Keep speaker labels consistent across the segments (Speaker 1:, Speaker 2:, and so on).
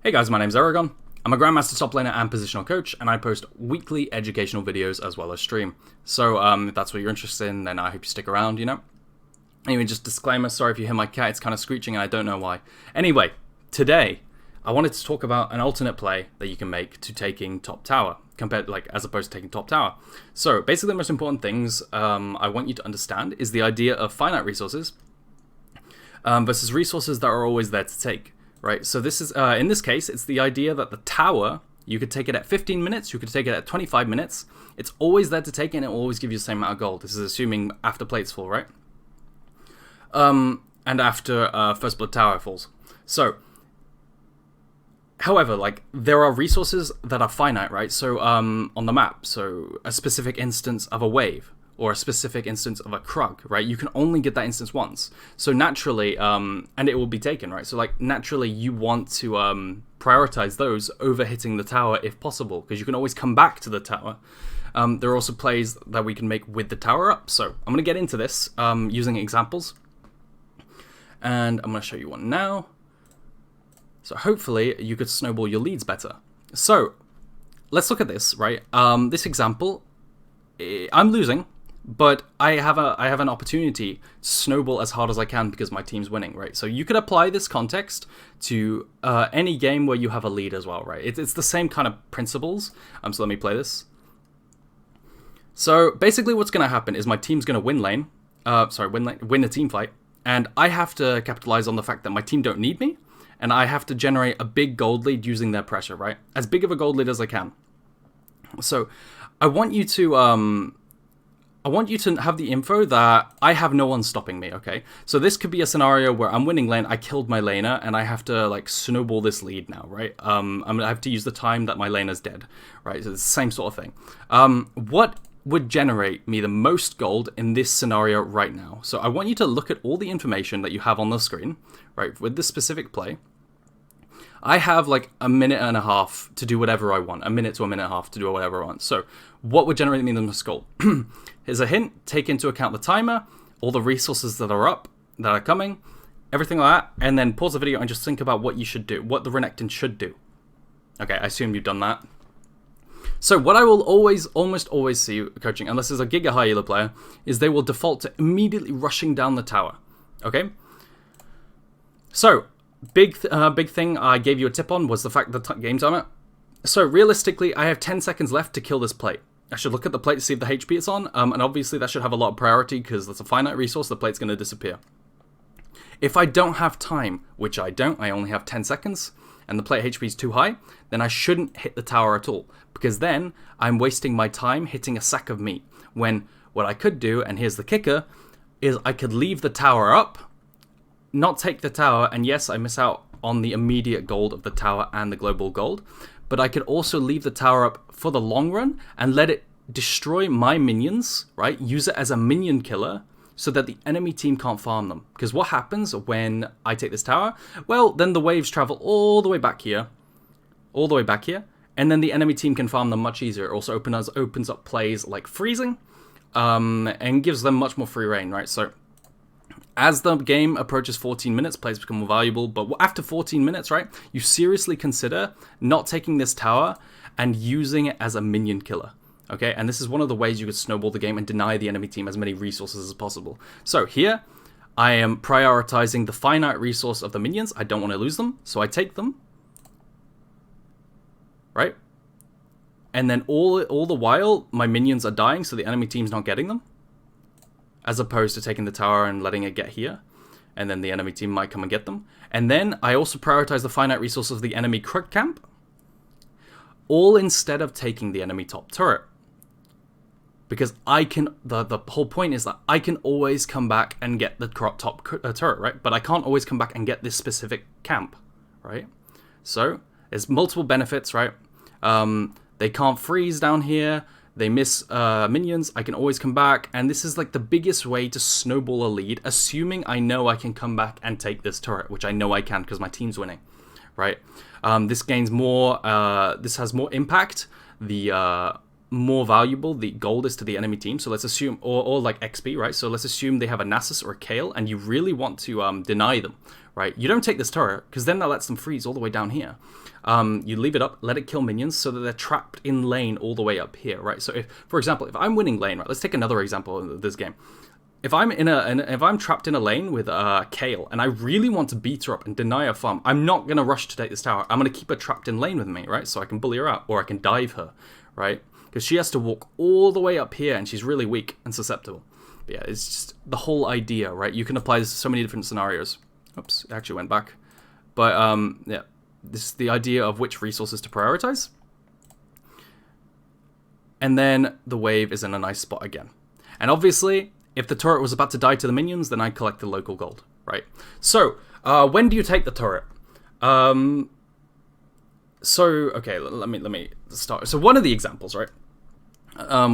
Speaker 1: Hey guys, my name's Aragon. I'm a Grandmaster top laner and positional coach, and I post weekly educational videos as well as stream. So if that's what you're interested in, then I hope you stick around, Anyway, just disclaimer, sorry if you hear my cat, it's kind of screeching and I don't know why. Anyway, today, I wanted to talk about an alternate play that you can make to taking top tower, as opposed to taking top tower. So basically the most important things I want you to understand is the idea of finite resources versus resources that are always there to take. Right, so this is, in this case, it's the idea that the tower, you could take it at 15 minutes, you could take it at 25 minutes, it's always there to take and it will always give you the same amount of gold. This is assuming after plates fall, right? And after First Blood Tower falls. So, however, there are resources that are finite, right? So, on the map, so a specific instance of a wave, or a specific instance of a Krug, right? You can only get that instance once. So naturally, and it will be taken, right? So naturally you want to prioritize those over hitting the tower if possible, because you can always come back to the tower. There are also plays that we can make with the tower up. So I'm gonna get into this using examples. And I'm gonna show you one now. So hopefully you could snowball your leads better. So let's look at this, right? This example, I'm losing, but I have an opportunity to snowball as hard as I can because my team's winning, right? So you could apply this context to any game where you have a lead as well, right? It's the same kind of principles. So let me play this. So basically what's going to happen is my team's going to win a team fight, and I have to capitalize on the fact that my team don't need me, and I have to generate a big gold lead using their pressure, right? As big of a gold lead as I can. So I want you to have the info that I have no one stopping me, okay? So this could be a scenario where I'm winning lane, I killed my laner, and I have to snowball this lead now, right? I have to use the time that my laner's dead, right? So it's the same sort of thing. What would generate me the most gold in this scenario right now? So I want you to look at all the information that you have on the screen, right? With this specific play, I have a minute and a half to do whatever I want. A minute to a minute and a half to do whatever I want. So what would generate me the most gold? Here's a hint. Take into account the timer, all the resources that are up, that are coming, everything like that, and then pause the video and just think about what you should do, what the Renekton should do. Okay, I assume you've done that. So what I will almost always see coaching, unless there's a Giga High Elo player, is they will default to immediately rushing down the tower. Okay? So big thing I gave you a tip on was the fact that the game timer. So realistically, I have 10 seconds left to kill this plate. I should look at the plate to see if the HP it's on, and obviously that should have a lot of priority because that's a finite resource, the plate's going to disappear. If I don't have time, which I don't, I only have 10 seconds, and the plate HP is too high, then I shouldn't hit the tower at all, because then I'm wasting my time hitting a sack of meat, when what I could do, and here's the kicker, is I could leave the tower up, not take the tower, and yes, I miss out on the immediate gold of the tower and the global gold, but I could also leave the tower up for the long run and let it destroy my minions, right? Use it as a minion killer so that the enemy team can't farm them. Because what happens when I take this tower? Well, then the waves travel all the way back here, and then the enemy team can farm them much easier. It also opens up plays like freezing, and gives them much more free reign, right? So as the game approaches 14 minutes, plays become more valuable, but after 14 minutes, right, you seriously consider not taking this tower and using it as a minion killer, okay? And this is one of the ways you could snowball the game and deny the enemy team as many resources as possible. So here, I am prioritizing the finite resource of the minions. I don't want to lose them, so I take them, right? And then all the while, my minions are dying, so the enemy team's not getting them, as opposed to taking the tower and letting it get here, and then the enemy team might come and get them. And then I also prioritize the finite resources of the enemy Krug camp, all instead of taking the enemy top turret. Because I can, the whole point is that I can always come back and get the top turret, right? But I can't always come back and get this specific camp, right? So there's multiple benefits, right? They can't freeze down here. They miss minions, I can always come back, and this is the biggest way to snowball a lead, assuming I know I can come back and take this turret, which I know I can because my team's winning, right? This gains more, this has more impact, the more valuable the gold is to the enemy team, so let's assume, or XP, right? So let's assume they have a Nasus or a Kayle, and you really want to deny them, right? You don't take this turret, because then that lets them freeze all the way down here. You leave it up, let it kill minions, so that they're trapped in lane all the way up here, right? So if, for example, if I'm winning lane, right, let's take another example of this game. If I'm trapped in a lane with Kayle, and I really want to beat her up and deny her farm, I'm not going to rush to take this tower. I'm going to keep her trapped in lane with me, right? So I can bully her out, or I can dive her, right? Because she has to walk all the way up here, and she's really weak and susceptible. But yeah, it's just the whole idea, right? You can apply this to so many different scenarios. Oops, it actually went back. But yeah, this is the idea of which resources to prioritize. And then the wave is in a nice spot again. And obviously, if the turret was about to die to the minions, then I'd collect the local gold, right? So, when do you take the turret? So, okay, let me start. So one of the examples, right?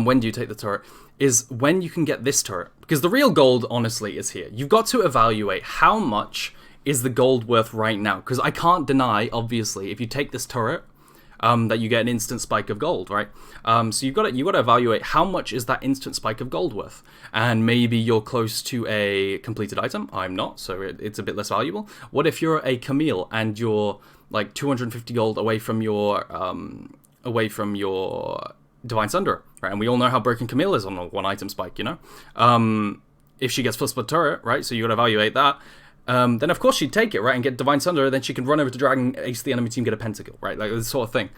Speaker 1: When do you take the turret? Is when you can get this turret. Because the real gold, honestly, is here. You've got to evaluate how much is the gold worth right now. Because I can't deny, obviously, if you take this turret, that you get an instant spike of gold, right? So you got to evaluate how much is that instant spike of gold worth, and maybe you're close to a completed item. I'm not, so it's a bit less valuable. What if you're a Camille and you're like 250 gold away from your Divine Sunder, right? And we all know how broken Camille is on a one item spike, you know. If she gets plus turret, right? So you got to evaluate that. Then of course she'd take it, right, and get Divine Sunder, then she can run over to Dragon, ace the enemy team, get a pentakill, right, like this sort of thing.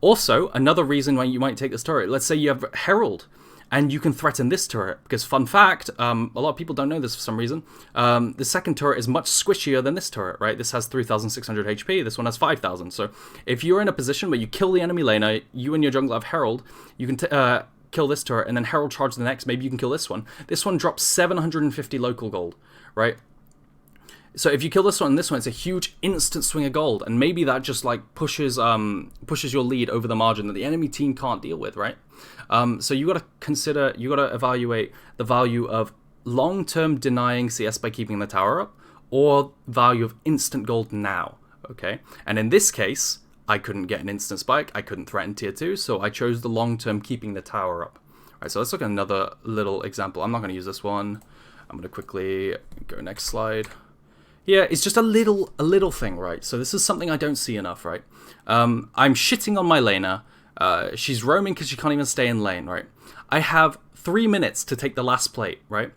Speaker 1: Also, another reason why you might take this turret, let's say you have Herald, and you can threaten this turret, because fun fact, a lot of people don't know this for some reason, the second turret is much squishier than this turret, right, this has 3,600 HP, this one has 5,000, so if you're in a position where you kill the enemy laner, you and your jungler have Herald, you can kill this turret, and then Herald charge the next, maybe you can kill this one. This one drops 750 local gold, right? So if you kill this one and this one, it's a huge instant swing of gold, and maybe that just like pushes your lead over the margin that the enemy team can't deal with, right? So you got to evaluate the value of long-term denying CS by keeping the tower up, or value of instant gold now, okay? And in this case, I couldn't get an instant spike, I couldn't threaten tier 2, so I chose the long-term keeping the tower up. All right, so let's look at another little example. I'm not going to use this one. I'm going to quickly go next slide. Yeah, it's just a little thing, right? So this is something I don't see enough, right? I'm shitting on my laner. She's roaming because she can't even stay in lane, right? I have 3 minutes to take the last plate, right?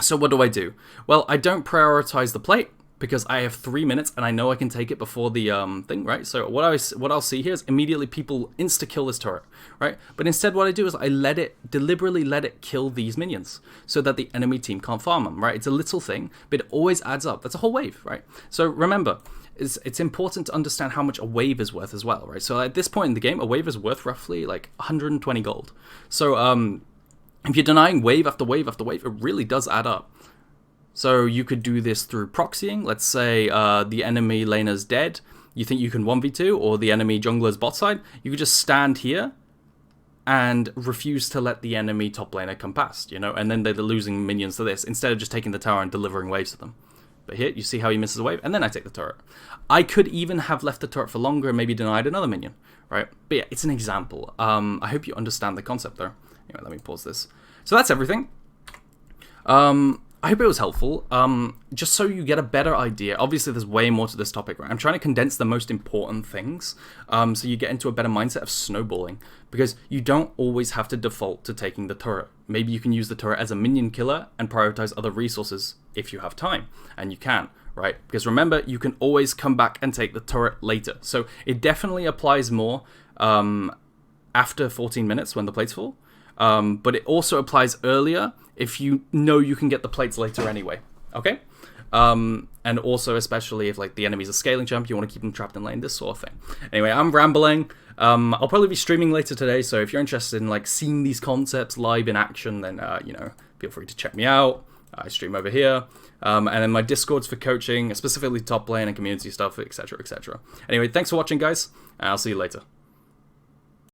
Speaker 1: So what do? Well, I don't prioritize the plate because I have 3 minutes and I know I can take it before the thing, right? So what I'll see here is immediately people insta-kill this turret, right? But instead what I do is I deliberately let it kill these minions so that the enemy team can't farm them, right? It's a little thing, but it always adds up. That's a whole wave, right? So remember, it's important to understand how much a wave is worth as well, right? So at this point in the game, a wave is worth roughly like 120 gold. So if you're denying wave after wave after wave, it really does add up. So you could do this through proxying. Let's say the enemy laner's dead. You think you can 1v2, or the enemy jungler's bot side. You could just stand here and refuse to let the enemy top laner come past, you know? And then they're losing minions to this, instead of just taking the tower and delivering waves to them. But here, you see how he misses a wave, and then I take the turret. I could even have left the turret for longer and maybe denied another minion, right? But yeah, it's an example. I hope you understand the concept there. Anyway, let me pause this. So that's everything. I hope it was helpful, just so you get a better idea. Obviously, there's way more to this topic, right? I'm trying to condense the most important things, so you get into a better mindset of snowballing, because you don't always have to default to taking the turret. Maybe you can use the turret as a minion killer and prioritize other resources if you have time, and you can, right? Because remember, you can always come back and take the turret later. So it definitely applies more after 14 minutes when the plate's full, but it also applies earlier if you know you can get the plates later anyway, okay? And also, especially if like the enemy's a scaling champ, you want to keep them trapped in lane, this sort of thing. Anyway, I'm rambling. I'll probably be streaming later today, so if you're interested in like seeing these concepts live in action, then you know, feel free to check me out. I stream over here, and then my Discord's for coaching, specifically top lane and community stuff, etc., etc. Anyway, thanks for watching, guys, and I'll see you later.